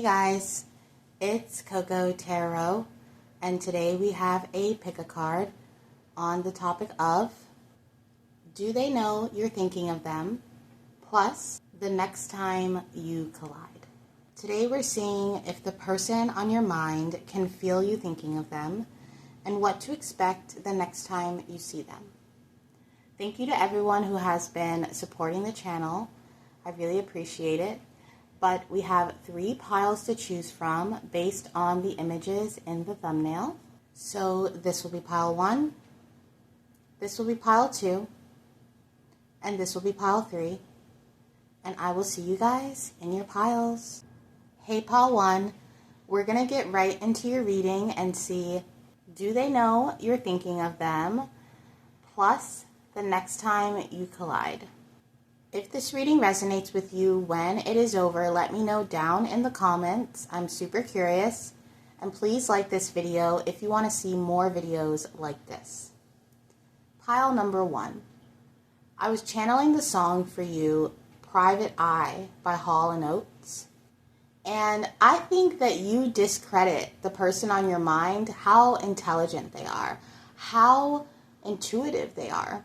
Hey guys, it's CocoaTarot, and today we have a pick-a-card on the topic of, do they know you're thinking of them, plus the next time you collide. Today we're seeing if the person on your mind can feel you thinking of them, and what to expect the next time you see them. Thank you to everyone who has been supporting the channel. I really appreciate it. But we have 3 piles to choose from based on the images in the thumbnail. So this will be pile 1, this will be pile 2, and this will be pile 3. And I will see you guys in your piles. Hey pile 1, we're going to get right into your reading and see, do they know you're thinking of them, plus the next time you collide. If this reading resonates with you when it is over, let me know down in the comments. I'm super curious. And please like this video if you want to see more videos like this. Pile number 1. I was channeling the song for you, Private Eye by Hall & Oates. And I think that you discredit the person on your mind, how intelligent they are, how intuitive they are.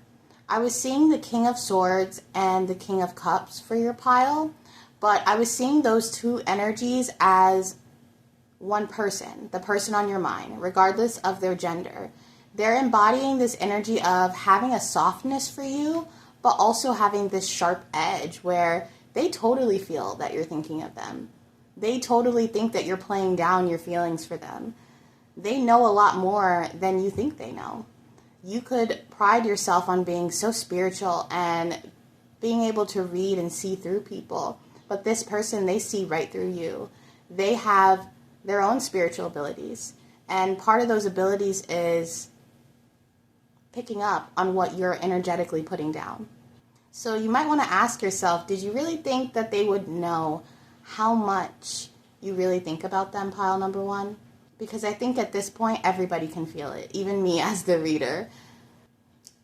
I was seeing the King of Swords and the King of Cups for your pile, but I was seeing those two energies as one person, the person on your mind, regardless of their gender. They're embodying this energy of having a softness for you, but also having this sharp edge where they totally feel that you're thinking of them. They totally think that you're playing down your feelings for them. They know a lot more than you think they know. You could pride yourself on being so spiritual and being able to read and see through people. But this person, they see right through you. They have their own spiritual abilities. And part of those abilities is picking up on what you're energetically putting down. So you might want to ask yourself, did you really think that they would know how much you really think about them, pile number 1? Because I think at this point, everybody can feel it, even me as the reader.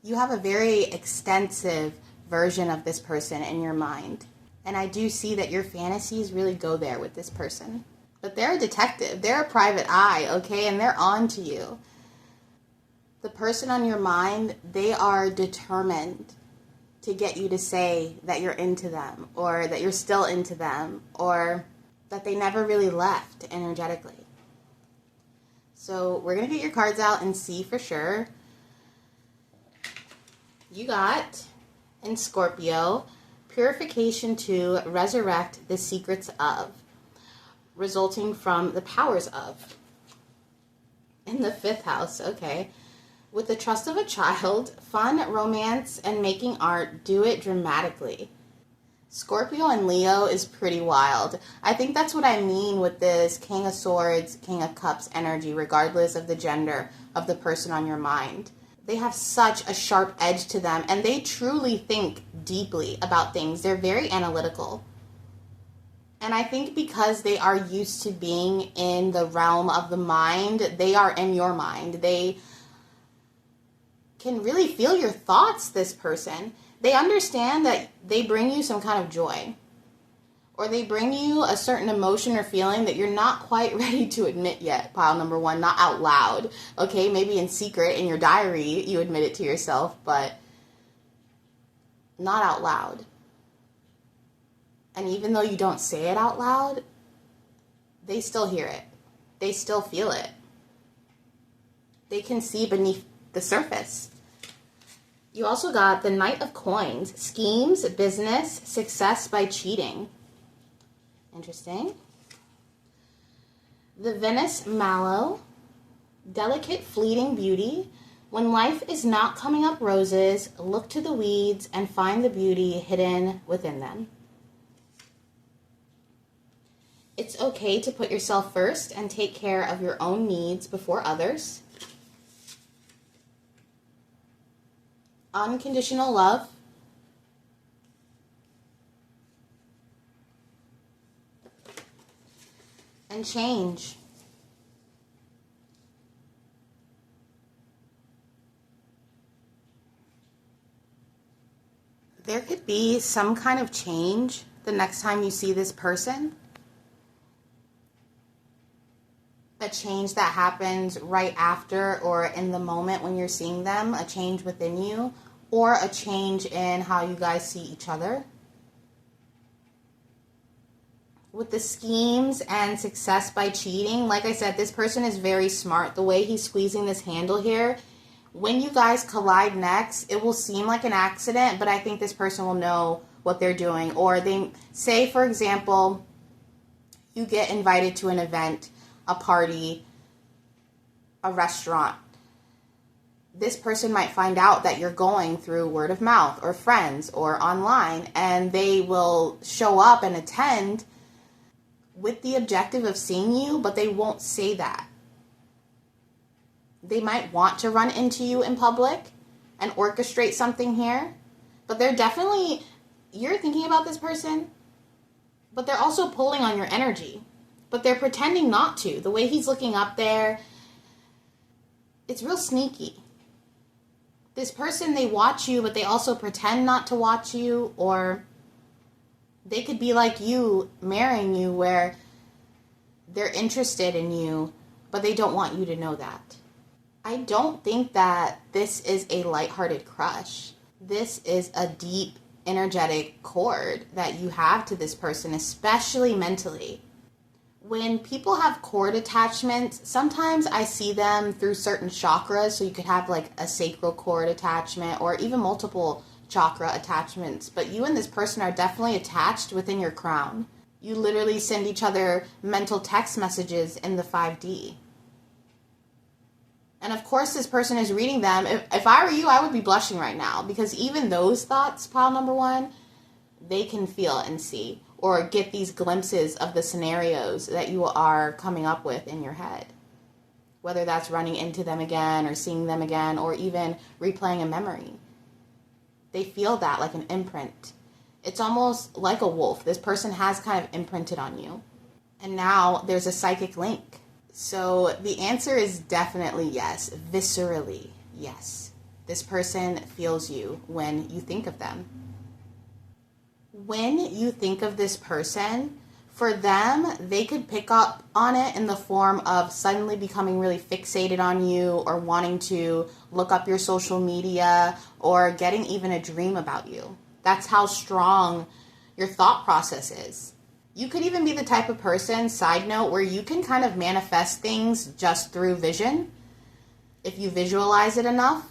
You have a very extensive version of this person in your mind. And I do see that your fantasies really go there with this person. But they're a detective. They're a private eye, okay? And they're on to you. The person on your mind, they are determined to get you to say that you're into them, or that you're still into them, or that they never really left energetically. So we're going to get your cards out and see for sure. You got, in Scorpio, Purification to Resurrect the Secrets of, resulting from the powers of. In the 5th house, okay. With the trust of a child, fun, romance, and making art, do it dramatically. Scorpio and Leo is pretty wild. I think that's what I mean with this King of Swords, King of Cups energy, regardless of the gender of the person on your mind. They have such a sharp edge to them, and they truly think deeply about things. They're very analytical. And I think because they are used to being in the realm of the mind, they are in your mind. They can really feel your thoughts, this person. They understand that they bring you some kind of joy, or they bring you a certain emotion or feeling that you're not quite ready to admit yet, pile number 1, not out loud. Okay, maybe in secret in your diary you admit it to yourself, but not out loud. And even though you don't say it out loud, they still hear it. They still feel it. They can see beneath the surface. You also got the Knight of Coins, schemes, business, success by cheating. Interesting. The Venus Mallow, delicate fleeting beauty. When life is not coming up roses, look to the weeds and find the beauty hidden within them. It's okay to put yourself first and take care of your own needs before others. Unconditional love. And change. There could be some kind of change the next time you see this person. change that happens right after or in the moment when you're seeing them, a change within you, or a change in how you guys see each other. With the schemes and success by cheating, like I said, this person is very smart. The way he's squeezing this handle here, when you guys collide next, it will seem like an accident, but I think this person will know what they're doing. Or they say, for example, you get invited to an event, a party, a restaurant. This person might find out that you're going through word of mouth or friends or online, and they will show up and attend with the objective of seeing you, but they won't say that. They might want to run into you in public and orchestrate something here, but they're definitely, you're thinking about this person, but they're also pulling on your energy, but they're pretending not to. The way he's looking up there, it's real sneaky. This person, they watch you, but they also pretend not to watch you, or they could be like you, marrying you, where they're interested in you, but they don't want you to know that. I don't think that this is a lighthearted crush. This is a deep, energetic cord that you have to this person, especially mentally. When people have cord attachments, sometimes I see them through certain chakras, so you could have like a sacral cord attachment or even multiple chakra attachments, but you and this person are definitely attached within your crown. You literally send each other mental text messages in the 5D. And of course this person is reading them. If I were you, I would be blushing right now, because even those thoughts, pile number one, they can feel and see or get these glimpses of the scenarios that you are coming up with in your head. Whether that's running into them again or seeing them again or even replaying a memory. They feel that like an imprint. It's almost like a wolf. This person has kind of imprinted on you. And now there's a psychic link. So the answer is definitely yes. Viscerally, yes. This person feels you when you think of them. When you think of this person, for them, they could pick up on it in the form of suddenly becoming really fixated on you or wanting to look up your social media or getting even a dream about you. That's how strong your thought process is. You could even be the type of person, side note, where you can kind of manifest things just through vision if you visualize it enough.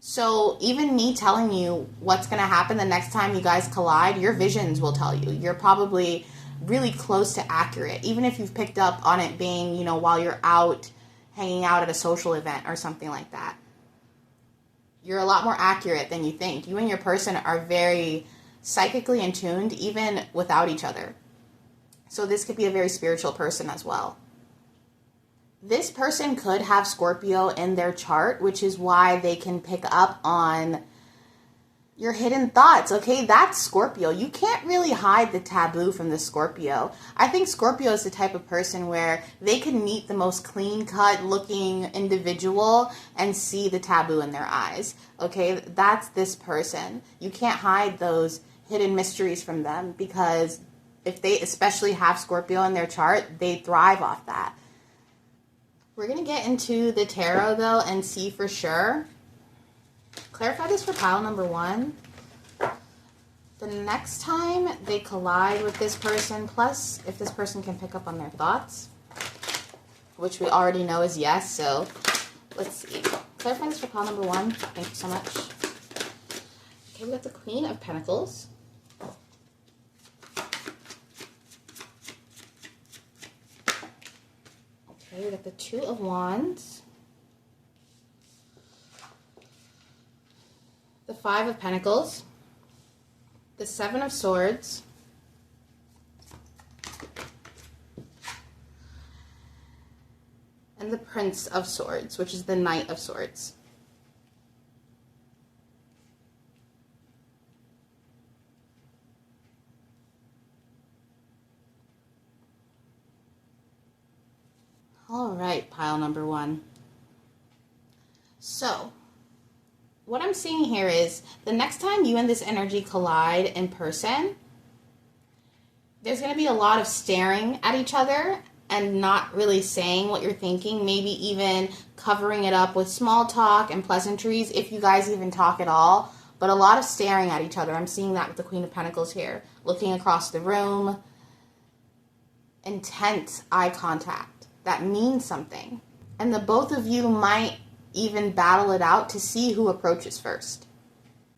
So even me telling you what's going to happen the next time you guys collide, your visions will tell you. You're probably really close to accurate, even if you've picked up on it being, you know, while you're out hanging out at a social event or something like that. You're a lot more accurate than you think. You and your person are very psychically in tuned, even without each other. So this could be a very spiritual person as well. This person could have Scorpio in their chart, which is why they can pick up on your hidden thoughts. Okay, that's Scorpio. You can't really hide the taboo from the Scorpio. I think Scorpio is the type of person where they can meet the most clean-cut looking individual and see the taboo in their eyes. Okay, that's this person. You can't hide those hidden mysteries from them, because if they especially have Scorpio in their chart, they thrive off that. We're going to get into the tarot, though, and see for sure. Clarify this for pile number one. The next time they collide with this person, plus if this person can pick up on their thoughts, which we already know is yes, so let's see. Clarify this for pile number one. Thank you so much. Okay, we got the Queen of Pentacles. Okay, we got the Two of Wands. The Five of Pentacles. The Seven of Swords. And the Prince of Swords, which is the Knight of Swords. All right, pile number one. So, what I'm seeing here is the next time you and this energy collide in person, there's going to be a lot of staring at each other, and not really saying what you're thinking, maybe even covering it up with small talk and pleasantries, if you guys even talk at all. But a lot of staring at each other. I'm seeing that with the Queen of Pentacles here. Looking across the room. Intense eye contact. That means something. And the both of you might even battle it out to see who approaches first.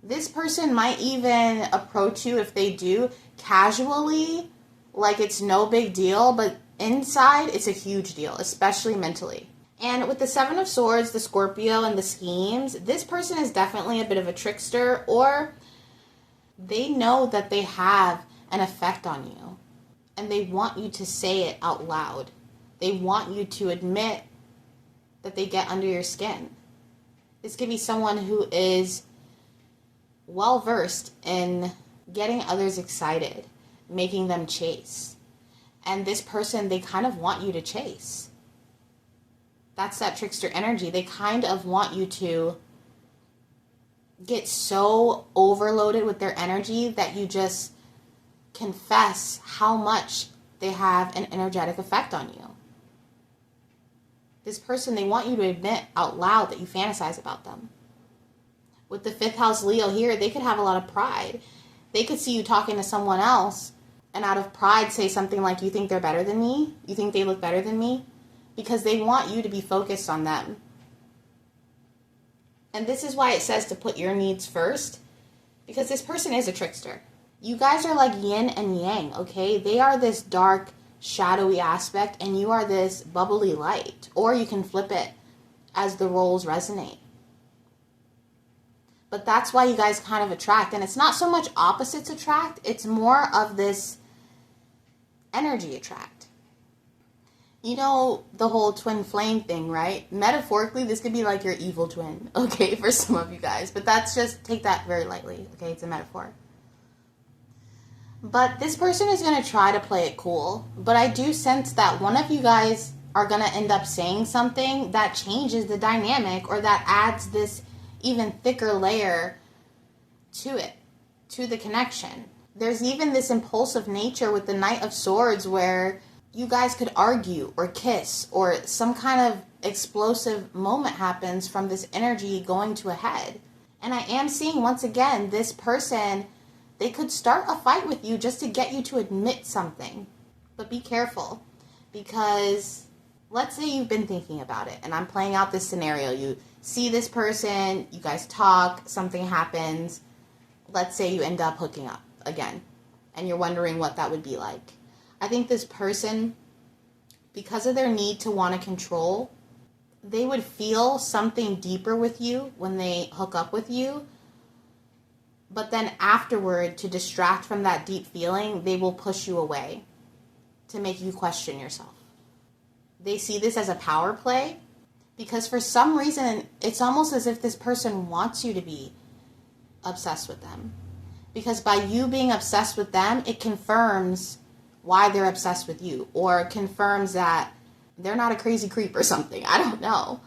This person might even approach you, if they do, casually, like it's no big deal, but inside it's a huge deal, especially mentally. And with the Seven of Swords, the Scorpio, and the schemes, this person is definitely a bit of a trickster, or they know that they have an effect on you, and they want you to say it out loud. They want you to admit that they get under your skin. This could be someone who is well-versed in getting others excited, making them chase. And this person, they kind of want you to chase. That's that trickster energy. They kind of want you to get so overloaded with their energy that you just confess how much they have an energetic effect on you. This person, they want you to admit out loud that you fantasize about them. With the 5th house Leo here, they could have a lot of pride. They could see you talking to someone else and out of pride say something like, you think they're better than me? You think they look better than me? Because they want you to be focused on them. And this is why it says to put your needs first, because this person is a trickster. You guys are like yin and yang, okay? They are this dark, shadowy aspect, and you are this bubbly light. Or you can flip it as the roles resonate. But that's why you guys kind of attract. And it's not so much opposites attract. It's more of this energy attract. You know the whole twin flame thing, right? Metaphorically, this could be like your evil twin, okay, for some of you guys. But that's just, take that very lightly, okay? It's a metaphor. But this person is going to try to play it cool. But I do sense that one of you guys are going to end up saying something that changes the dynamic, or that adds this even thicker layer to it, to the connection. There's even this impulsive nature with the Knight of Swords where you guys could argue or kiss, or some kind of explosive moment happens from this energy going to a head. And I am seeing, once again, this person, they could start a fight with you just to get you to admit something. But be careful, because let's say you've been thinking about it, and I'm playing out this scenario. You see this person, you guys talk, something happens. Let's say you end up hooking up again, and you're wondering what that would be like. I think this person, because of their need to want to control, they would feel something deeper with you when they hook up with you. But then afterward, to distract from that deep feeling, they will push you away to make you question yourself. They see this as a power play, because for some reason, it's almost as if this person wants you to be obsessed with them. Because by you being obsessed with them, it confirms why they're obsessed with you, or confirms that they're not a crazy creep or something. I don't know.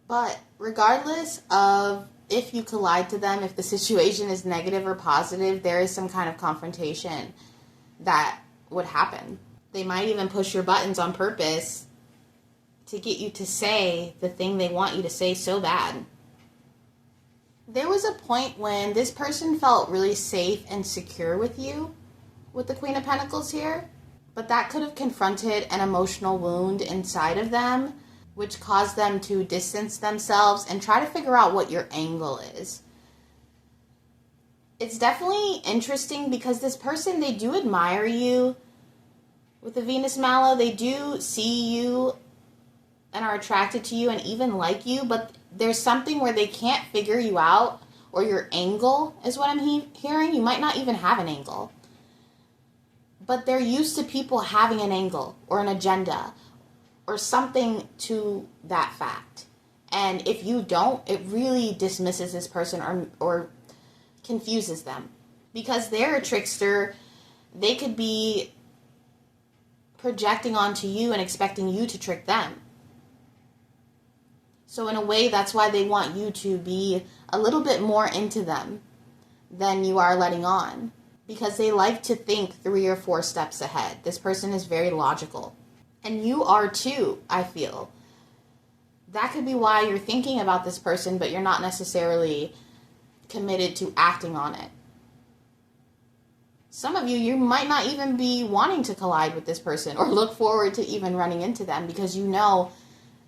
But regardless of if you collide to them, if the situation is negative or positive, there is some kind of confrontation that would happen. They might even push your buttons on purpose to get you to say the thing they want you to say so bad. There was a point when this person felt really safe and secure with you, with the Queen of Pentacles here, but that could have confronted an emotional wound inside of them, which caused them to distance themselves and try to figure out what your angle is. It's definitely interesting because this person, they do admire you. With the Venus Mallow, they do see you and are attracted to you and even like you, but there's something where they can't figure you out, or your angle is what I'm hearing. You might not even have an angle. But they're used to people having an angle or an agenda or something to that fact. And if you don't, it really dismisses this person or confuses them. Because they're a trickster, they could be projecting onto you and expecting you to trick them. So in a way, that's why they want you to be a little bit more into them than you are letting on. Because they like to think 3 or 4 steps ahead. This person is very logical. And you are too, I feel. That could be why you're thinking about this person, but you're not necessarily committed to acting on it. Some of you might not even be wanting to collide with this person or look forward to even running into them because you know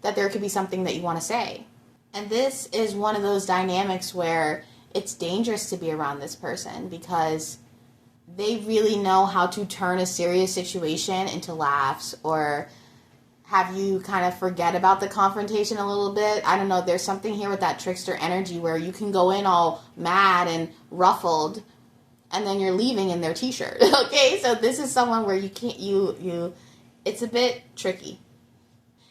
that there could be something that you want to say. And this is one of those dynamics where it's dangerous to be around this person because they really know how to turn a serious situation into laughs or have you kind of forget about the confrontation a little bit. I don't know, there's something here with that trickster energy where you can go in all mad and ruffled and then you're leaving in their t-shirt. Okay, so this is someone where you can't, it's a bit tricky.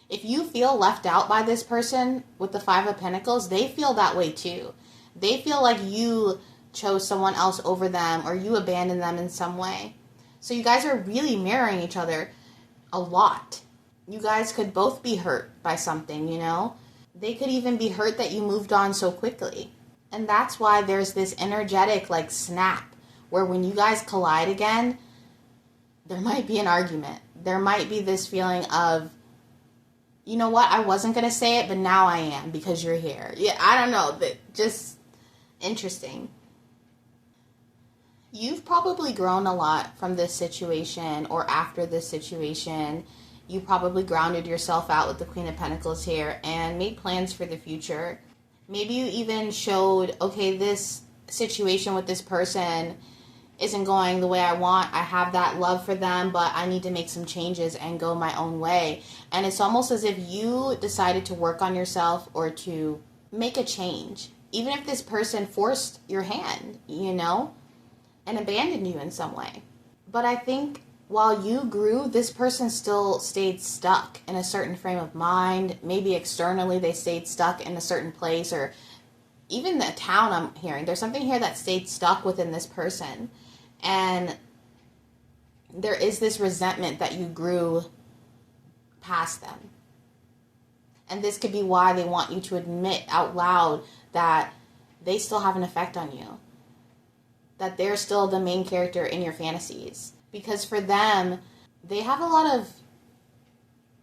If you feel left out by this person with the Five of Pentacles, they feel that way too. They feel like you chose someone else over them or you abandoned them in some way. So you guys are really mirroring each other a lot. You guys could both be hurt by something, you know? They could even be hurt that you moved on so quickly. And that's why there's this energetic like snap where when you guys collide again, there might be an argument. There might be this feeling of, you know what, I wasn't going to say it, but now I am because you're here. Yeah, I don't know. Just interesting. You've probably grown a lot from this situation or after this situation. You probably grounded yourself out with the Queen of Pentacles here and made plans for the future. Maybe you even showed, okay, this situation with this person isn't going the way I want. I have that love for them, but I need to make some changes and go my own way. And it's almost as if you decided to work on yourself or to make a change. Even if this person forced your hand, you know, and abandoned you in some way. But I think while you grew, this person still stayed stuck in a certain frame of mind. Maybe externally they stayed stuck in a certain place or even the town I'm hearing. There's something here that stayed stuck within this person. And there is this resentment that you grew past them. And this could be why they want you to admit out loud that they still have an effect on you. That they're still the main character in your fantasies. Because for them, they have a lot of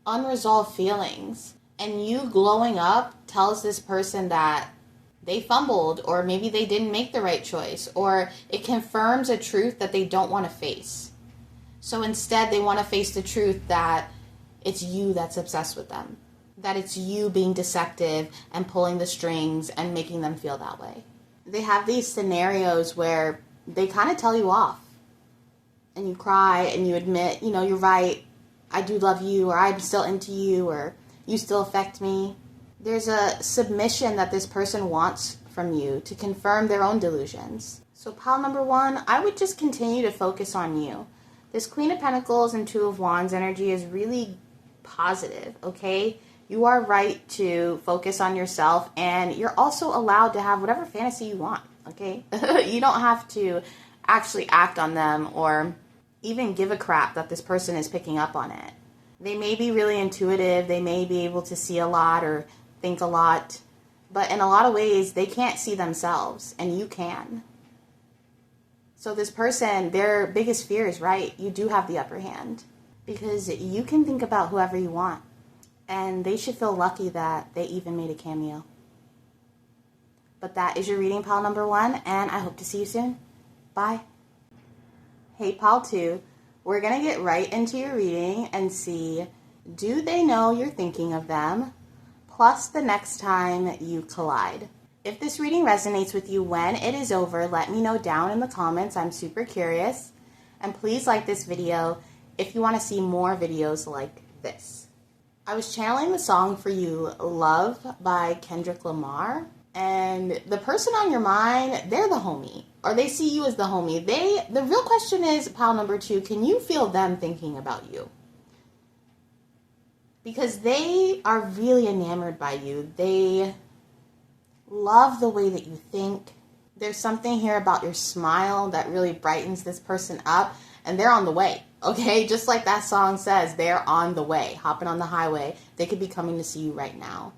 unresolved feelings. And you glowing up tells this person that they fumbled or maybe they didn't make the right choice. Or it confirms a truth that they don't want to face. So instead, they want to face the truth that it's you that's obsessed with them. That it's you being deceptive and pulling the strings and making them feel that way. They have these scenarios where they kind of tell you off. And you cry and you admit, you know, you're right. I do love you, or I'm still into you, or you still affect me. There's a submission that this person wants from you to confirm their own delusions. So pile number one, I would just continue to focus on you. This Queen of Pentacles and Two of Wands energy is really positive, okay? You are right to focus on yourself, and you're also allowed to have whatever fantasy you want, okay? You don't have to actually act on them or even give a crap that this person is picking up on it. They may be really intuitive, they may be able to see a lot or think a lot, but in a lot of ways, they can't see themselves, and you can. So this person, their biggest fear is right. You do have the upper hand because you can think about whoever you want, and they should feel lucky that they even made a cameo. But that is your reading, pile number one, and I hope to see you soon. Bye. Hey, pile two, we're going to get right into your reading and see, do they know you're thinking of them, plus the next time you collide. If this reading resonates with you when it is over, let me know down in the comments. I'm super curious. And please like this video if you want to see more videos like this. I was channeling the song for you, Love by Kendrick Lamar. And the person on your mind, they're the homie. Or they see you as the homie. The real question is, pile number two, can you feel them thinking about you? Because they are really enamored by you. They love the way that you think. There's something here about your smile that really brightens this person up. And they're on the way, okay? Just like that song says, they're on the way, hopping on the highway. They could be coming to see you right now.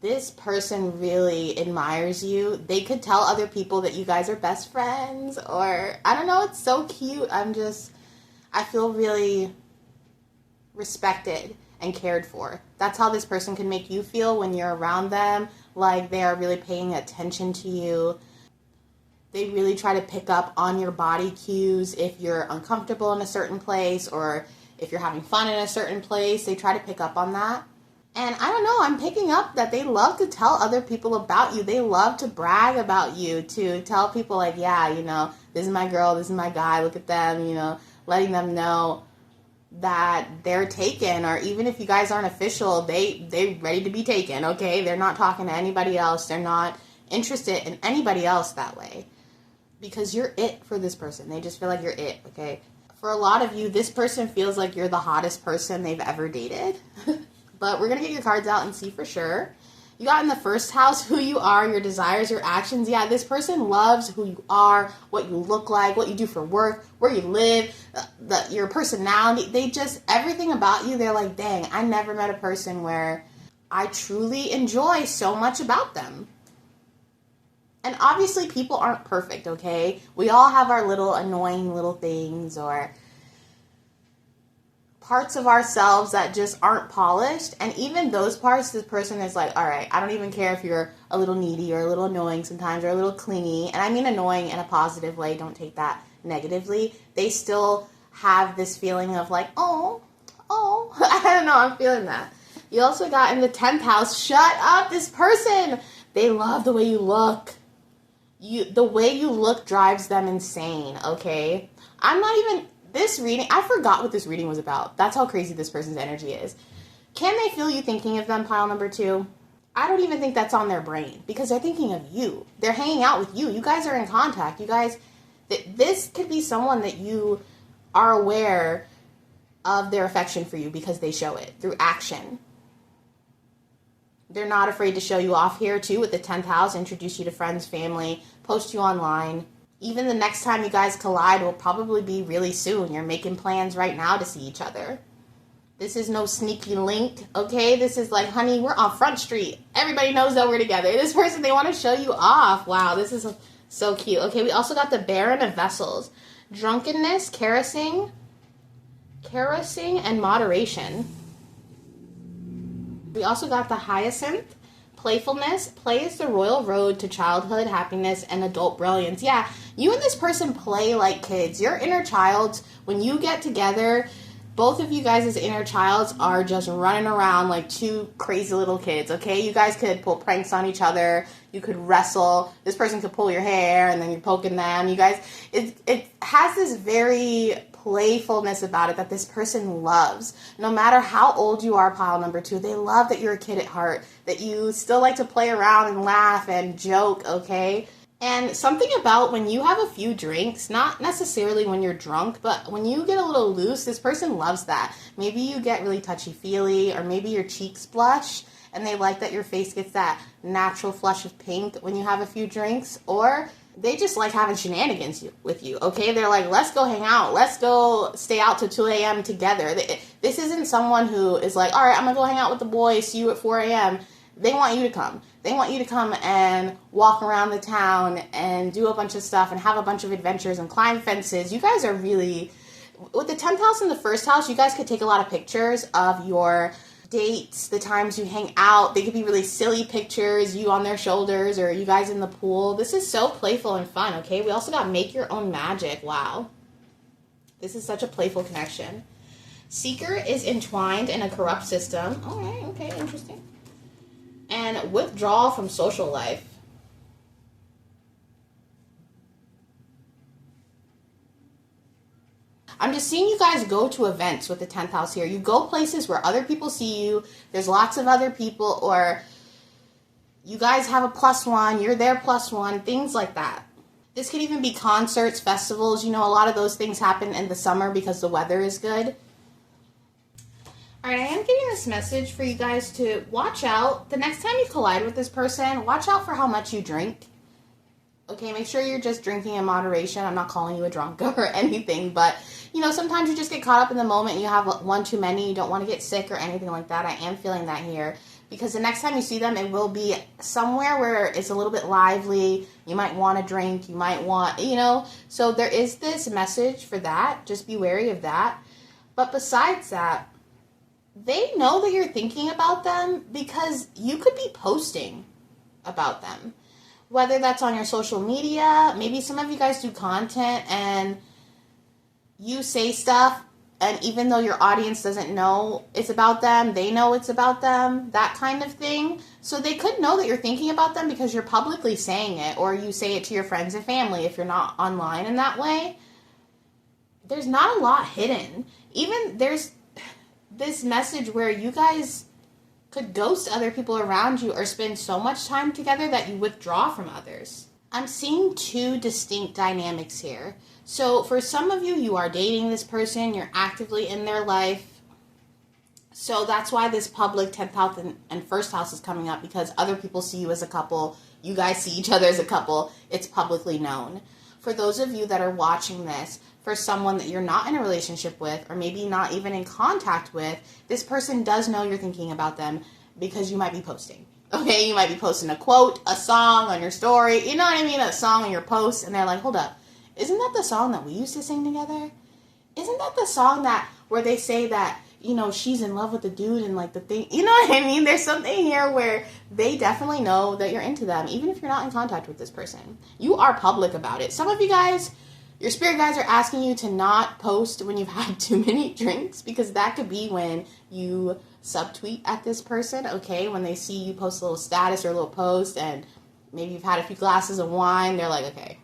This person really admires you. They could tell other people that you guys are best friends, or I don't know, it's so cute. I feel really respected and cared for. That's how this person can make you feel when you're around them, like they are really paying attention to you. They really try to pick up on your body cues if you're uncomfortable in a certain place or if you're having fun in a certain place. They try to pick up on that. And I don't know, I'm picking up that they love to tell other people about you. They love to brag about you, to tell people like, yeah, you know, this is my girl, this is my guy, look at them, you know, letting them know that they're taken. Or even if you guys aren't official, they're ready to be taken, okay? They're not talking to anybody else. They're not interested in anybody else that way. Because you're it for this person. They just feel like you're it, okay? For a lot of you, this person feels like you're the hottest person they've ever dated. But we're going to get your cards out and see for sure. You got in the first house who you are, your desires, your actions. Yeah, this person loves who you are, what you look like, what you do for work, where you live, your personality. They just, everything about you, they're like, dang, I never met a person where I truly enjoy so much about them. And obviously people aren't perfect, okay? We all have our little annoying little things or parts of ourselves that just aren't polished. And even those parts, this person is like, all right, I don't even care if you're a little needy or a little annoying sometimes or a little clingy. And I mean annoying in a positive way. Don't take that negatively. They still have this feeling of like, oh, I don't know, I'm feeling that. You also got in the 10th house, shut up, this person. They love the way you look. The way you look drives them insane, okay? This reading, I forgot what this reading was about. That's how crazy this person's energy is. Can they feel you thinking of them, pile number 2? I don't even think that's on their brain because they're thinking of you. They're hanging out with you. You guys are in contact. You guys, this could be someone that you are aware of their affection for you because they show it through action. They're not afraid to show you off here too with the 10th house, introduce you to friends, family, post you online. Even the next time you guys collide will probably be really soon. You're making plans right now to see each other. This is no sneaky link, okay? This is like, honey, we're on Front Street. Everybody knows that we're together. This person, they want to show you off. Wow, this is so cute. Okay, we also got the Baron of Vessels. Drunkenness, caressing, and moderation. We also got the Hyacinth. Playfulness. Play is the royal road to childhood, happiness, and adult brilliance. Yeah, you and this person play like kids. Your inner childs, when you get together, both of you guys as inner childs are just running around like two crazy little kids, okay? You guys could pull pranks on each other. You could wrestle. This person could pull your hair and then you're poking them. You guys, it has this very playfulness about it that this person loves. No matter how old you are, pile number 2, they love that you're a kid at heart, that you still like to play around and laugh and joke, okay? And something about when you have a few drinks, not necessarily when you're drunk, but when you get a little loose, this person loves that. Maybe you get really touchy-feely, or maybe your cheeks blush, and they like that your face gets that natural flush of pink when you have a few drinks, or they just like having shenanigans with you, okay? They're like, let's go hang out. Let's go stay out till 2 a.m. together. This isn't someone who is like, all right, I'm going to go hang out with the boys, see you at 4 a.m. They want you to come. They want you to come and walk around the town and do a bunch of stuff and have a bunch of adventures and climb fences. You guys are really, with the 10th house and the first house, you guys could take a lot of pictures of your dates, the times you hang out. They could be really silly pictures, you on their shoulders or you guys in the pool. This is so playful and fun, okay? We also got make your own magic. Wow. This is such a playful connection. Seeker is entwined in a corrupt system. All right, okay, interesting. And withdrawal from social life. I'm just seeing you guys go to events with the 10th house here. You go places where other people see you. There's lots of other people, or you guys have a +1. You're their +1. Things like that. This could even be concerts, festivals. You know, a lot of those things happen in the summer because the weather is good. All right, I am getting this message for you guys to watch out. The next time you collide with this person, watch out for how much you drink. Okay, make sure you're just drinking in moderation. I'm not calling you a drunk or anything, but, you know, sometimes you just get caught up in the moment and you have one too many. You don't want to get sick or anything like that. I am feeling that here because the next time you see them, it will be somewhere where it's a little bit lively. You might want to drink. You might want, you know, so there is this message for that. Just be wary of that. But besides that, they know that you're thinking about them because you could be posting about them. Whether that's on your social media, maybe some of you guys do content and you say stuff, and even though your audience doesn't know it's about them, they know it's about them, that kind of thing. So they could know that you're thinking about them because you're publicly saying it, or you say it to your friends and family if you're not online in that way. There's not a lot hidden. Even there's this message where you guys could ghost other people around you or spend so much time together that you withdraw from others. I'm seeing two distinct dynamics here. So for some of you, you are dating this person, you're actively in their life. So that's why this public 10th house and first house is coming up, because other people see you as a couple. You guys see each other as a couple. It's publicly known. For those of you that are watching this, for someone that you're not in a relationship with, or maybe not even in contact with, this person does know you're thinking about them because you might be posting. Okay, you might be posting a quote, a song on your story, you know what I mean, a song on your post, and they're like, hold up, isn't that the song that we used to sing together? Isn't that the song that, where they say that, you know, she's in love with the dude and like the thing, you know what I mean? There's something here where they definitely know that you're into them, even if you're not in contact with this person. You are public about it. Some of you guys, your spirit guides are asking you to not post when you've had too many drinks, because that could be when you subtweet at this person, okay? When they see you post a little status or a little post and maybe you've had a few glasses of wine, they're like, okay,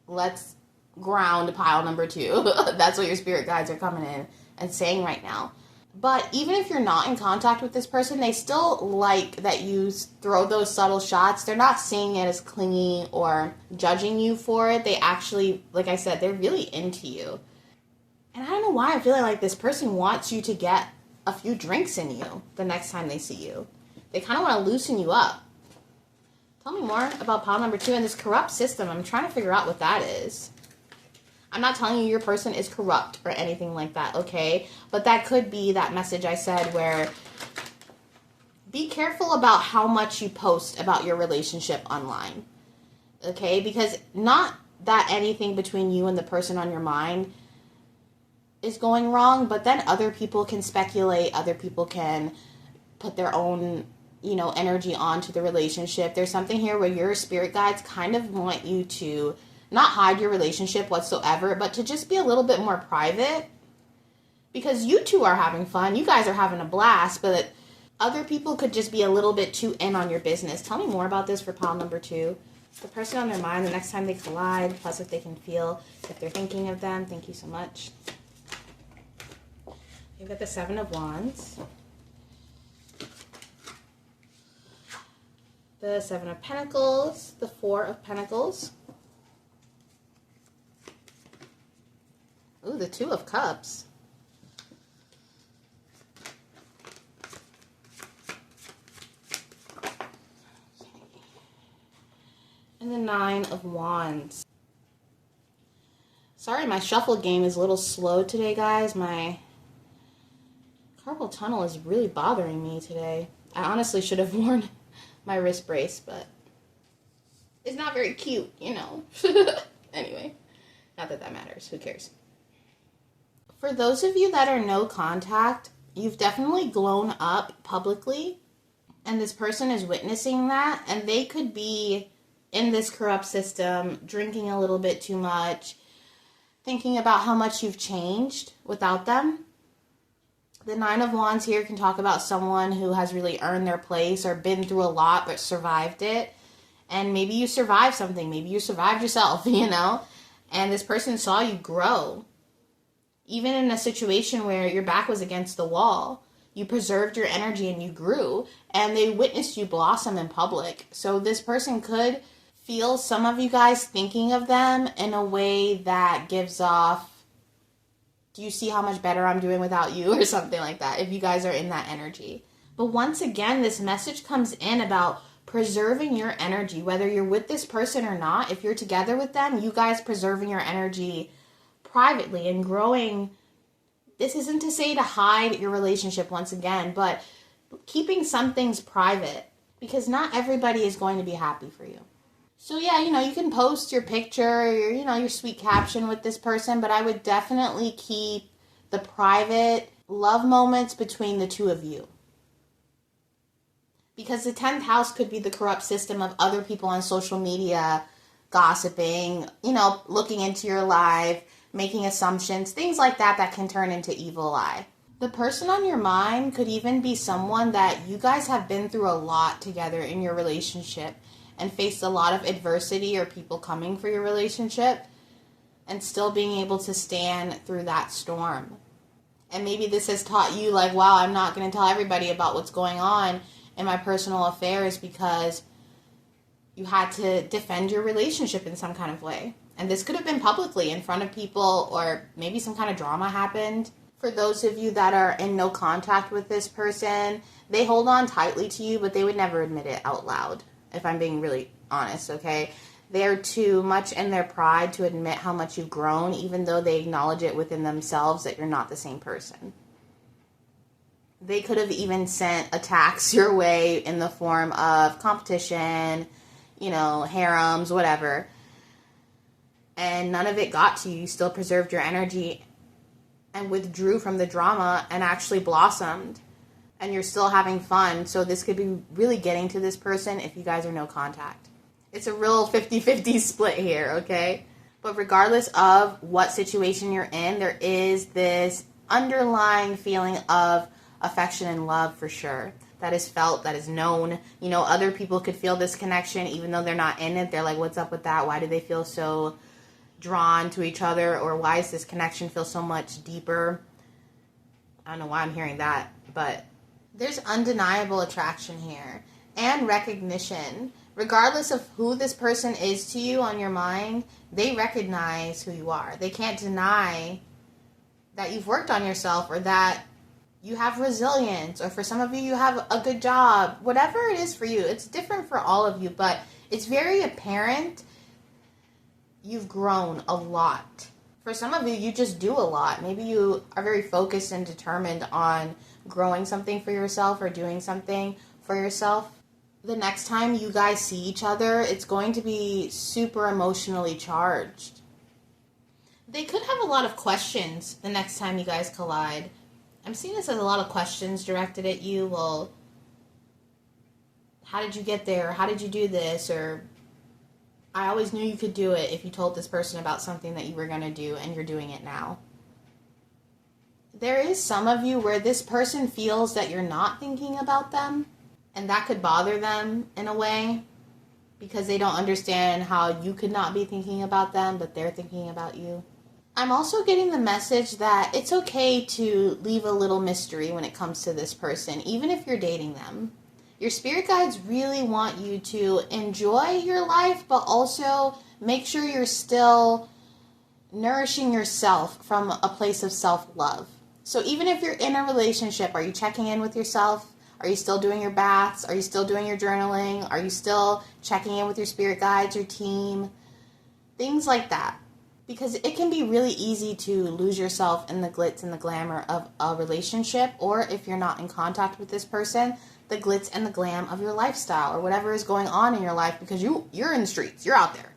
let's ground pile number 2. That's what your spirit guides are coming in and saying right now. But even if you're not in contact with this person, they still like that you throw those subtle shots. They're not seeing it as clingy or judging you for it. They actually, like I said, they're really into you. And I don't know why I'm feeling like this person wants you to get a few drinks in you the next time they see you. They kind of want to loosen you up. Tell me more about pile number 2 and this corrupt system. I'm trying to figure out what that is. I'm not telling you your person is corrupt or anything like that, okay? But that could be that message I said where be careful about how much you post about your relationship online, okay? Because not that anything between you and the person on your mind is going wrong, but then other people can speculate, other people can put their own, you know, energy onto the relationship. There's something here where your spirit guides kind of want you to not hide your relationship whatsoever, but to just be a little bit more private, because you two are having fun. You guys are having a blast, but other people could just be a little bit too in on your business. Tell me more about this for pile number 2. The person on their mind the next time they collide, plus if they can feel if they're thinking of them. Thank you so much. You've got the 7 of Wands, the 7 of Pentacles, the 4 of Pentacles, ooh, the 2 of Cups, and the 9 of Wands. Sorry, my shuffle game is a little slow today, guys. My carpal tunnel is really bothering me today. I honestly should have worn my wrist brace, but it's not very cute, you know. Anyway, not that that matters. Who cares? For those of you that are no contact, you've definitely blown up publicly, and this person is witnessing that, and they could be in this corrupt system, drinking a little bit too much, thinking about how much you've changed without them. The 9 of Wands here can talk about someone who has really earned their place or been through a lot but survived it. And maybe you survived something. Maybe you survived yourself, you know. And this person saw you grow. Even in a situation where your back was against the wall, you preserved your energy and you grew. And they witnessed you blossom in public. So this person could feel some of you guys thinking of them in a way that gives off, do you see how much better I'm doing without you, or something like that, if you guys are in that energy. But once again, this message comes in about preserving your energy, whether you're with this person or not. If you're together with them, you guys preserving your energy privately and growing. This isn't to say to hide your relationship once again, but keeping some things private, because not everybody is going to be happy for you. So yeah, you know, you can post your picture, your sweet caption with this person, but I would definitely keep the private love moments between the two of you. Because the 10th house could be the corrupt system of other people on social media gossiping, looking into your life, making assumptions, things like that that can turn into evil eye. The person on your mind could even be someone that you guys have been through a lot together in your relationship and faced a lot of adversity or people coming for your relationship and still being able to stand through that storm. And maybe this has taught you, like, wow, I'm not going to tell everybody about what's going on in my personal affairs because you had to defend your relationship in some kind of way. And this could have been publicly in front of people, or maybe some kind of drama happened. For those of you that are in no contact with this person, they hold on tightly to you, but they would never admit it out loud, if I'm being really honest, okay? They're too much in their pride to admit how much you've grown, even though they acknowledge it within themselves that you're not the same person. They could have even sent attacks your way in the form of competition, harems, whatever. And none of it got to you. You still preserved your energy and withdrew from the drama and actually blossomed. And you're still having fun. So this could be really getting to this person if you guys are no contact. It's a real 50-50 split here, okay? But regardless of what situation you're in, there is this underlying feeling of affection and love for sure. That is felt, that is known. Other people could feel this connection even though they're not in it. They're like, what's up with that? Why do they feel so drawn to each other? Or why does this connection feel so much deeper? I don't know why I'm hearing that, but there's undeniable attraction here and recognition. Regardless of who this person is to you on your mind, they recognize who you are. They can't deny that you've worked on yourself or that you have resilience, or for some of you, you have a good job. Whatever it is for you, it's different for all of you, but it's very apparent you've grown a lot. For some of you, you just do a lot. Maybe you are very focused and determined on growing something for yourself or doing something for yourself. The next time you guys see each other, it's going to be super emotionally charged. They could have a lot of questions the next time you guys collide. I'm seeing this as a lot of questions directed at you. Well, how did you get there? How did you do this? Or, I always knew you could do it if you told this person about something that you were going to do and you're doing it now. There is some of you where this person feels that you're not thinking about them, and that could bother them in a way because they don't understand how you could not be thinking about them, but they're thinking about you. I'm also getting the message that it's okay to leave a little mystery when it comes to this person, even if you're dating them. Your spirit guides really want you to enjoy your life, but also make sure you're still nourishing yourself from a place of self-love. So even if you're in a relationship, are you checking in with yourself? Are you still doing your baths? Are you still doing your journaling? Are you still checking in with your spirit guides, your team? Things like that. Because it can be really easy to lose yourself in the glitz and the glamour of a relationship, or if you're not in contact with this person, the glitz and the glam of your lifestyle or whatever is going on in your life, because you're in the streets, you're out there.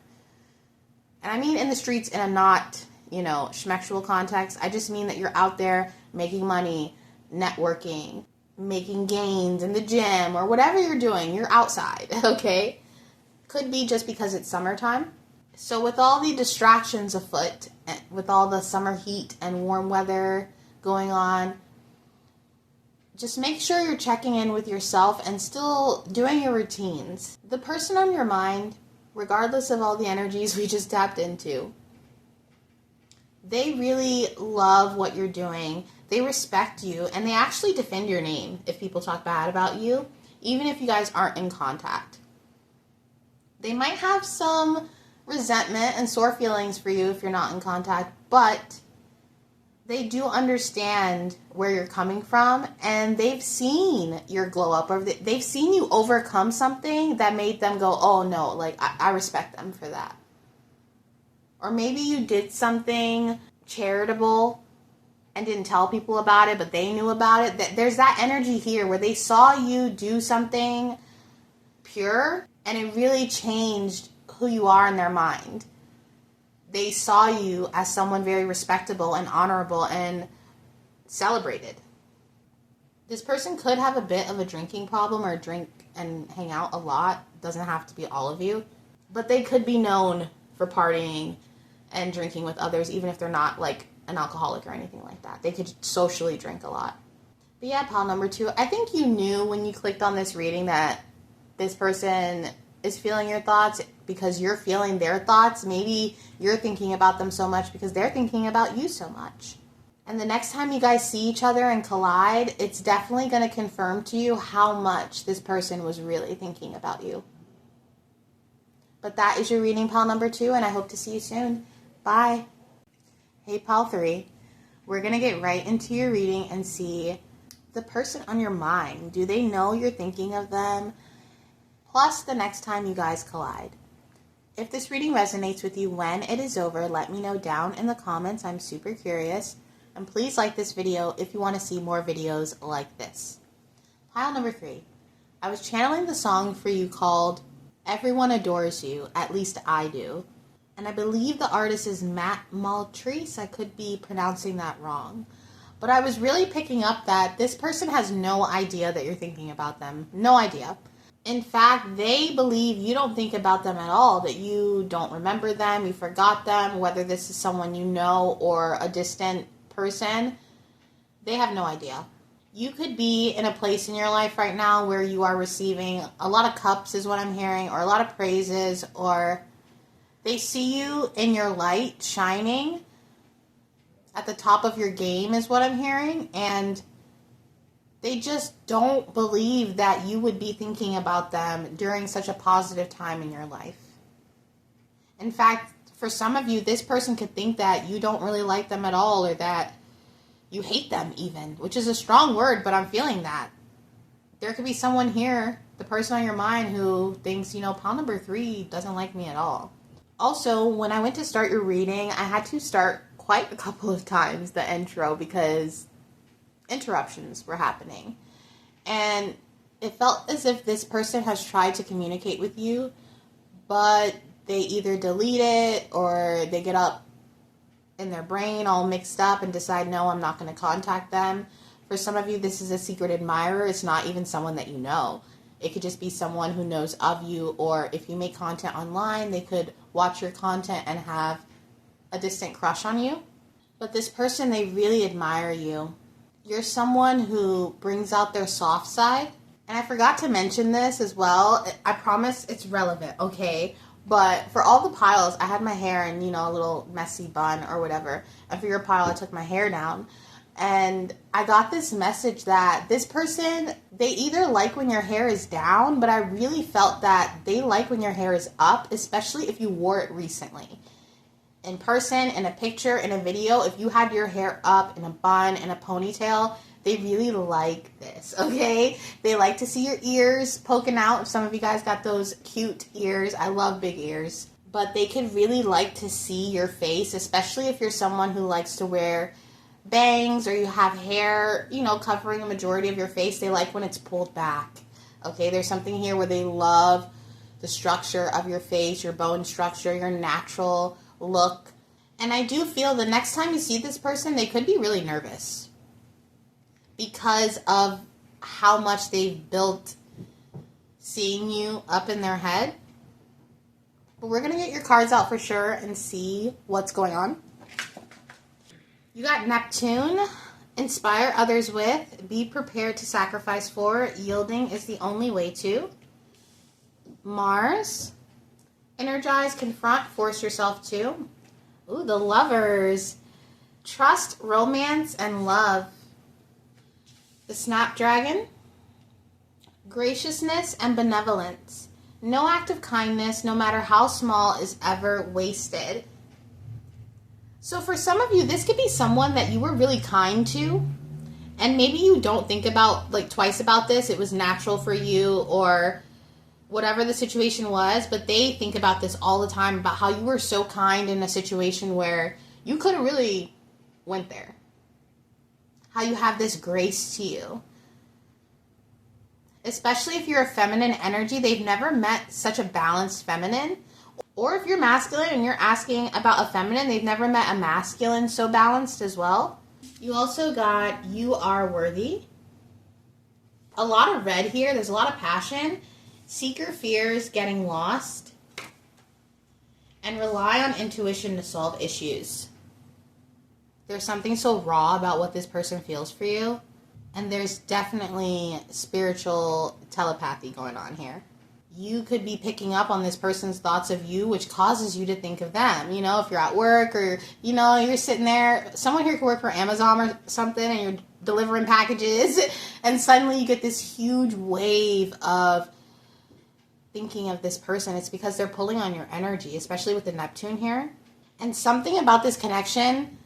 And I mean in the streets in a not, schmexual context. I just mean that you're out there making money, networking, making gains in the gym, or whatever you're doing, you're outside, okay? Could be just because it's summertime. So with all the distractions afoot, with all the summer heat and warm weather going on, just make sure you're checking in with yourself and still doing your routines. The person on your mind, regardless of all the energies we just tapped into, they really love what you're doing. They respect you, and they actually defend your name if people talk bad about you, even if you guys aren't in contact. They might have some resentment and sore feelings for you if you're not in contact, but they do understand where you're coming from, and they've seen your glow up, or they've seen you overcome something that made them go, oh no, like I respect them for that. Or maybe you did something charitable and didn't tell people about it, but they knew about it. There's that energy here where they saw you do something pure, and it really changed who you are in their mind. They saw you as someone very respectable and honorable and celebrated. This person could have a bit of a drinking problem or drink and hang out a lot. Doesn't have to be all of you. But they could be known for partying and drinking with others, even if they're not like an alcoholic or anything like that. They could socially drink a lot. But yeah, pile number 2, I think you knew when you clicked on this reading that this person is feeling your thoughts because you're feeling their thoughts. Maybe you're thinking about them so much because they're thinking about you so much. And the next time you guys see each other and collide, it's definitely going to confirm to you how much this person was really thinking about you. But that is your reading, pile number 2, and I hope to see you soon. Bye. Hey, pile 3. We're going to get right into your reading and see the person on your mind. Do they know you're thinking of them? Plus, the next time you guys collide. If this reading resonates with you when it is over, let me know down in the comments. I'm super curious. And please like this video if you want to see more videos like this. Pile number 3. I was channeling the song for you called Everyone Adores You, at least I do. And I believe the artist is Matt Maltese. I could be pronouncing that wrong. But I was really picking up that this person has no idea that you're thinking about them. No idea. In fact, they believe you don't think about them at all, that you don't remember them, you forgot them, whether this is someone you know or a distant person. They have no idea. You could be in a place in your life right now where you are receiving a lot of cups is what I'm hearing, or a lot of praises, or they see you in your light shining at the top of your game is what I'm hearing, and they just don't believe that you would be thinking about them during such a positive time in your life. In fact, for some of you, this person could think that you don't really like them at all, or that you hate them even, which is a strong word, but I'm feeling that. There could be someone here, the person on your mind, who thinks, pile number 3 doesn't like me at all. Also, when I went to start your reading, I had to start quite a couple of times the intro because interruptions were happening. And it felt as if this person has tried to communicate with you, but they either delete it or they get up in their brain all mixed up and decide, no, I'm not going to contact them. For some of you, this is a secret admirer. It's not even someone that you know. It could just be someone who knows of you, or if you make content online, they could watch your content and have a distant crush on you. But this person, they really admire you. You're someone who brings out their soft side. And I forgot to mention this as well. I promise it's relevant, okay? But for all the piles, I had my hair in, a little messy bun or whatever. And for your pile, I took my hair down. And I got this message that this person, they either like when your hair is down, but I really felt that they like when your hair is up, especially if you wore it recently. In person, in a picture, in a video, if you had your hair up in a bun, in a ponytail, they really like this, okay? They like to see your ears poking out. Some of you guys got those cute ears. I love big ears. But they could really like to see your face, especially if you're someone who likes to wear bangs or you have hair, covering a majority of your face. They like when it's pulled back, okay? There's something here where they love the structure of your face, your bone structure, your natural look. And I do feel the next time you see this person, they could be really nervous because of how much they've built seeing you up in their head. But we're going to get your cards out for sure and see what's going on. You got Neptune, inspire others with, be prepared to sacrifice for, yielding is the only way to. Mars, energize, confront, force yourself to. Ooh, the Lovers, trust, romance, and love. The Snapdragon, graciousness and benevolence. No act of kindness, no matter how small, is ever wasted. So for some of you, this could be someone that you were really kind to, and maybe you don't think about twice about this. It was natural for you, or whatever the situation was, but they think about this all the time, about how you were so kind in a situation where you could have really went there. How you have this grace to you. Especially if you're a feminine energy, they've never met such a balanced feminine. Or if you're masculine and you're asking about a feminine, they've never met a masculine so balanced as well. You also got you are worthy. A lot of red here. There's a lot of passion. Seek your fears, getting lost. And rely on intuition to solve issues. There's something so raw about what this person feels for you. And there's definitely spiritual telepathy going on here. You could be picking up on this person's thoughts of you, which causes you to think of them. You know, if you're at work or, you know, you're sitting there. Someone here could work for Amazon or something and you're delivering packages. And suddenly you get this huge wave of thinking of this person. It's because they're pulling on your energy, especially with the Neptune here. And something about this connection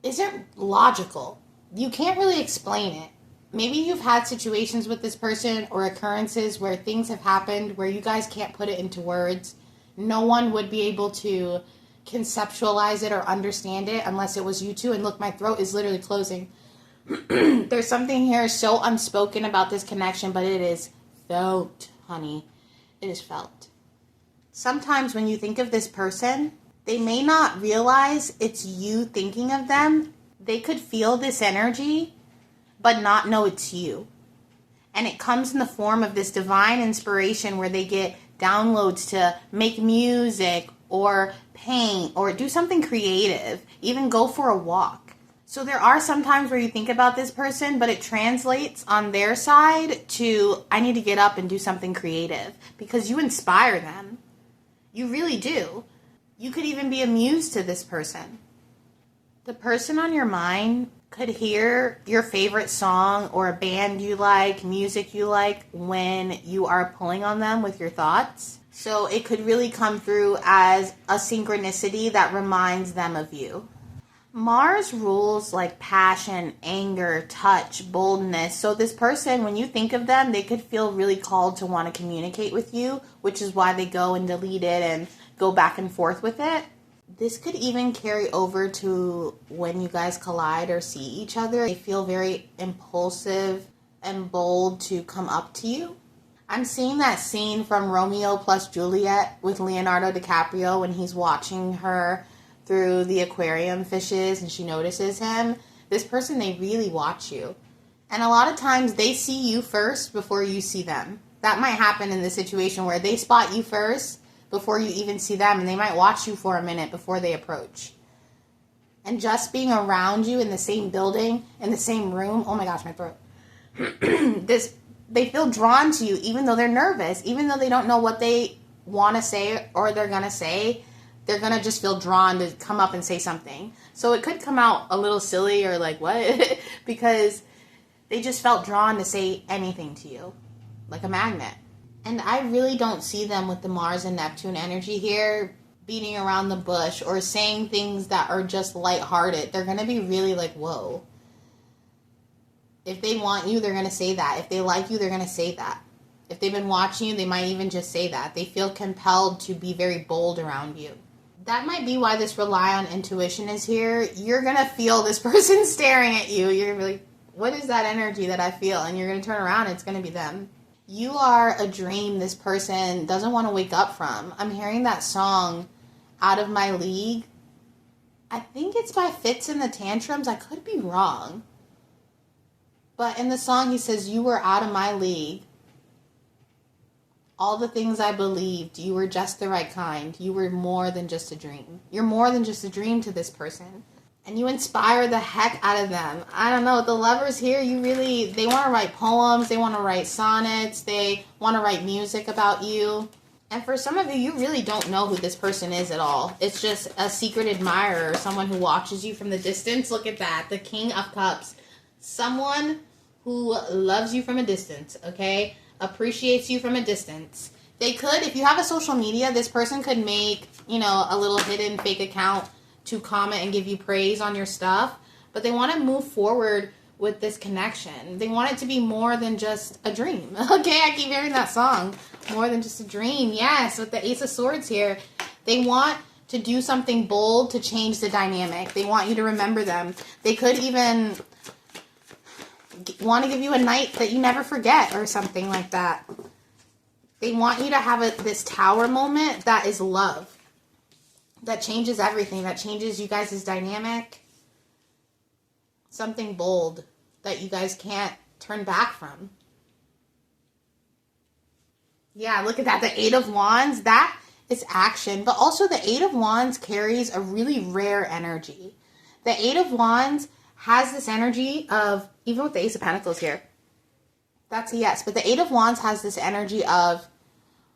isn't logical. You can't really explain it. Maybe you've had situations with this person or occurrences where things have happened where you guys can't put it into words. No one would be able to conceptualize it or understand it unless it was you two. And look, my throat is literally closing. There's something here so unspoken about this connection, but it is felt, honey. It is felt. Sometimes when you think of this person, they may not realize it's you thinking of them. They could feel this energy, but not know it's you. And it comes in the form of this divine inspiration where they get downloads to make music or paint or do something creative, even go for a walk. So there are some times where you think about this person, but it translates on their side to, I need to get up and do something creative because you inspire them. You really do. You could even be a muse to this person. The person on your mind could hear your favorite song or a band you like, music you like, when you are pulling on them with your thoughts. So it could really come through as a synchronicity that reminds them of you. Mars rules like passion, anger, touch, boldness. So this person, when you think of them, they could feel really called to want to communicate with you, which is why they go and delete it and go back and forth with it. This could even carry over to when you guys collide or see each other. They feel very impulsive and bold to come up to you. I'm seeing that scene from Romeo plus Juliet with Leonardo DiCaprio when he's watching her through the aquarium fishes and she notices him. This person, they really watch you. And a lot of times they see you first before you see them. That might happen in the situation where they spot you first before you even see them, and they might watch you for a minute before they approach. And just being around you in the same building, in the same room, oh my gosh, my throat. They feel drawn to you even though they're nervous, even though they don't know what they want to say or they're going to say. They're going to just feel drawn to come up and say something. So it could come out a little silly or like, what? Because they just felt drawn to say anything to you, like a magnet. And I really don't see them with the Mars and Neptune energy here beating around the bush or saying things that are just lighthearted. They're going to be really like, whoa. If they want you, they're going to say that. If they like you, they're going to say that. If they've been watching you, they might even just say that. They feel compelled to be very bold around you. That might be why this rely on intuition is here. You're going to feel this person staring at you. You're going to be like, what is that energy that I feel? And you're going to turn around and it's going to be them. You are a dream this person doesn't want to wake up from. I'm hearing that song, Out of My League. I think it's by Fitz and the Tantrums. I could be wrong. But in the song he says, you were out of my league. All the things I believed, you were just the right kind. You were more than just a dream. You're more than just a dream to this person. And you inspire the heck out of them. I don't know, the lovers here, they want to write poems, they want to write sonnets, they want to write music about you. And for some of you, you really don't know who this person is at all. It's just a secret admirer, someone who watches you from the distance. Look at that, the King of Cups. Someone who loves you from a distance, okay? Appreciates you from a distance. They could, if you have a social media, this person could make, a little hidden fake account to comment and give you praise on your stuff, but they want to move forward with this connection. They want it to be more than just a dream. Okay, I keep hearing that song. More than just a dream. Yes, with the Ace of Swords here. They want to do something bold to change the dynamic. They want you to remember them. They could even want to give you a night that you never forget or something like that. They want you to have this tower moment that is love. That changes everything. That changes you guys' dynamic. something bold that you guys can't turn back from. Yeah, look at that. The Eight of Wands, that is action. But also the Eight of Wands carries a really rare energy. The Eight of Wands has this energy of, even with the Ace of Pentacles here, that's a yes. But the Eight of Wands has this energy of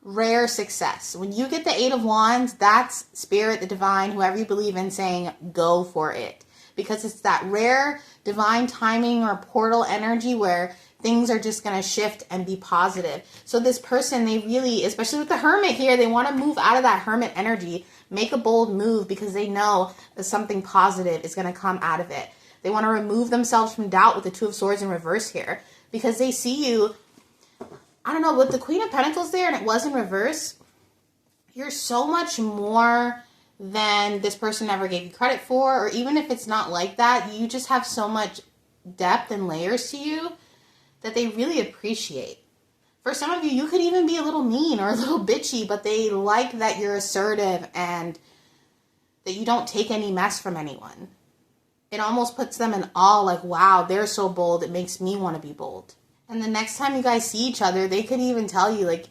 rare success. When you get the Eight of Wands, that's Spirit, the divine, whoever you believe in, saying, go for it. Because it's that rare divine timing or portal energy where things are just going to shift and be positive. So this person, they really, especially with the Hermit here, they want to move out of that Hermit energy, make a bold move because they know that something positive is going to come out of it. They want to remove themselves from doubt with the Two of Swords in reverse here because they see you, I don't know, with the Queen of Pentacles there and it was in reverse, you're so much more than this person ever gave you credit for, or even if it's not like that, you just have so much depth and layers to you that they really appreciate. For some of you, you could even be a little mean or a little bitchy, but they like that you're assertive and that you don't take any mess from anyone. It almost puts them in awe, like, wow, they're so bold, it makes me want to be bold. And the next time you guys see each other, they could even tell you, like,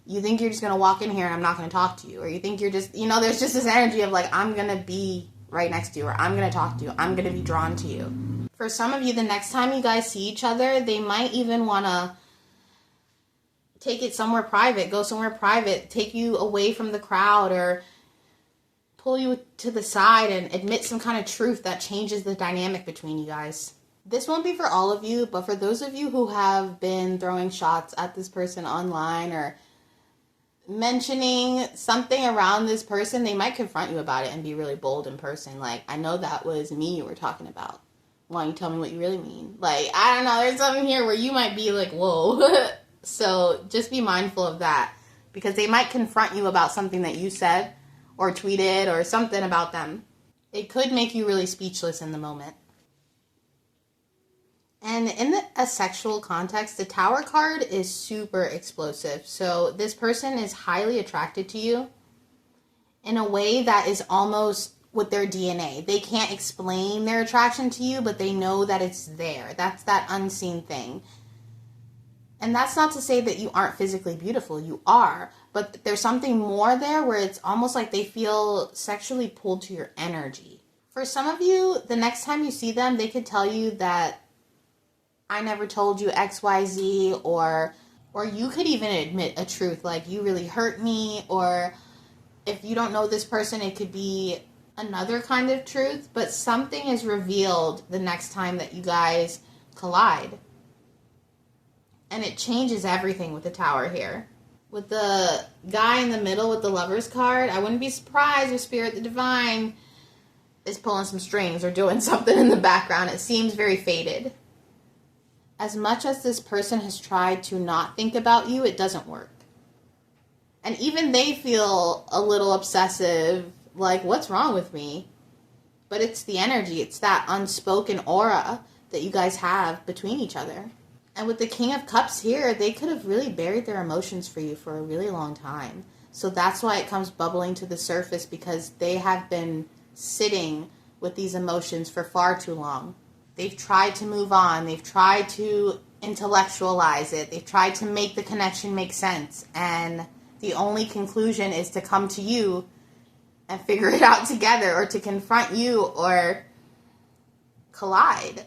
you think you're just going to walk in here and I'm not going to talk to you. Or you think you're just, you know, there's just this energy of like, I'm going to be right next to you. Or I'm going to talk to you. I'm going to be drawn to you. For some of you, the next time you guys see each other, they might even want to take it somewhere private. Go somewhere private. Take you away from the crowd. Or pull you to the side and admit some kind of truth that changes the dynamic between you guys. This won't be for all of you, but for those of you who have been throwing shots at this person online or mentioning something around this person, they might confront you about it and be really bold in person. Like, I know that was me you were talking about. Why don't you tell me what you really mean? Like, I don't know, there's something here where you might be like, whoa. So just be mindful of that because they might confront you about something that you said or tweeted or something about them. It could make you really speechless in the moment. And in a sexual context, the Tower card is super explosive. So this person is highly attracted to you in a way that is almost with their DNA. They can't explain their attraction to you, but they know that it's there. That's that unseen thing. And that's not to say that you aren't physically beautiful. You are. But there's something more there where it's almost like they feel sexually pulled to your energy. For some of you, the next time you see them, they could tell you that I never told you XYZ, or you could even admit a truth like you really hurt me, or if you don't know this person, it could be another kind of truth, but something is revealed the next time that you guys collide. And it changes everything with the Tower here. With the guy in the middle with the Lover's card, I wouldn't be surprised if Spirit the Divine is pulling some strings or doing something in the background. It seems very fated. As much as this person has tried to not think about you, it doesn't work. And even they feel a little obsessive, like, what's wrong with me? But it's the energy, it's that unspoken aura that you guys have between each other. And with the King of Cups here, they could have really buried their emotions for you for a really long time. So that's why it comes bubbling to the surface, because they have been sitting with these emotions for far too long. They've tried to move on. They've tried to intellectualize it. They've tried to make the connection make sense. And the only conclusion is to come to you and figure it out together, or to confront you or collide.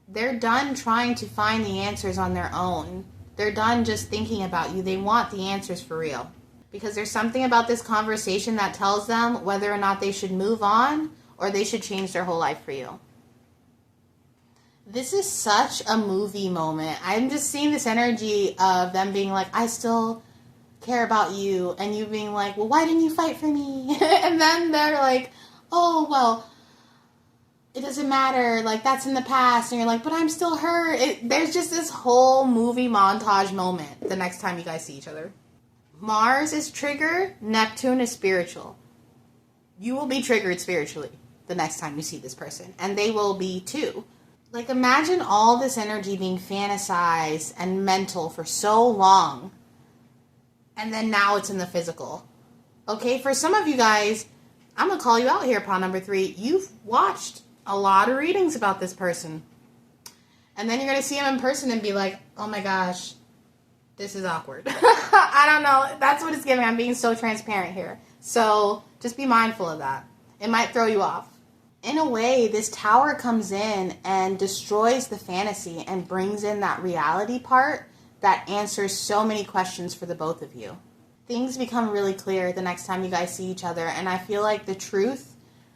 They're done trying to find the answers on their own. They're done just thinking about you. They want the answers for real. Because there's something about this conversation that tells them whether or not they should move on or they should change their whole life for you. This is such a movie moment. I'm just seeing this energy of them being like, I still care about you. And you being like, well, why didn't you fight for me? And then they're like, oh, well, it doesn't matter. Like, that's in the past. And you're like, but I'm still hurt. There's just this whole movie montage moment the next time you guys see each other. Mars is trigger. Neptune is spiritual. You will be triggered spiritually the next time you see this person. And they will be too. Like, imagine all this energy being fantasized and mental for so long. And then now it's in the physical. Okay, for some of you guys, I'm going to call you out here upon number 3. You've watched a lot of readings about this person. And then you're going to see him in person and be like, oh my gosh, this is awkward. I don't know. That's what it's giving. I'm being so transparent here. So just be mindful of that. It might throw you off. In a way, this Tower comes in and destroys the fantasy and brings in that reality part that answers so many questions for the both of you. Things become really clear the next time you guys see each other, and I feel like the truth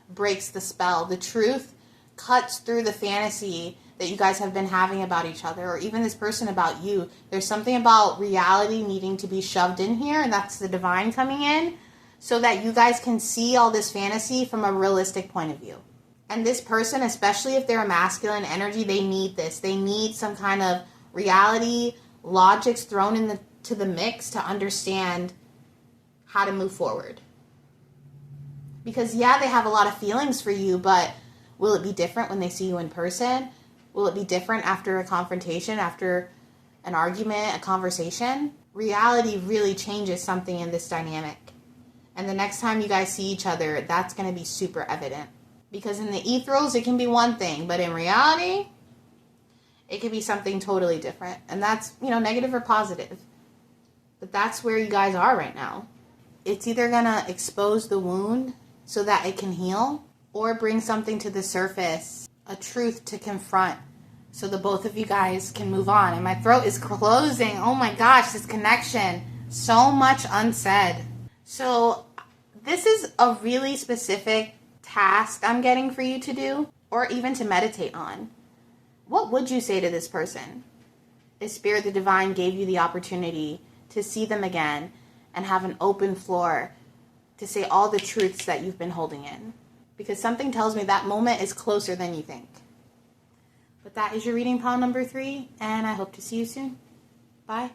breaks the spell. The truth cuts through the fantasy that you guys have been having about each other, or even this person about you. There's something about reality needing to be shoved in here, and that's the divine coming in, so that you guys can see all this fantasy from a realistic point of view. And this person, especially if they're a masculine energy, they need this. They need some kind of reality, logics thrown into the mix to understand how to move forward. Because yeah, they have a lot of feelings for you, but will it be different when they see you in person? Will it be different after a confrontation, after an argument, a conversation? Reality really changes something in this dynamic. And the next time you guys see each other, that's going to be super evident. Because in the ethereals, it can be one thing, but in reality, it could be something totally different. And that's, negative or positive. But that's where you guys are right now. It's either going to expose the wound so that it can heal, or bring something to the surface, a truth to confront, so the both of you guys can move on. And my throat is closing. Oh my gosh, this connection. So much unsaid. So this is a really specific task I'm getting for you to do, or even to meditate on. What would you say to this person if Spirit, the Divine, gave you the opportunity to see them again and have an open floor to say all the truths that you've been holding in? Because something tells me that moment is closer than you think. But that is your reading pile number 3, and I hope to see you soon. Bye.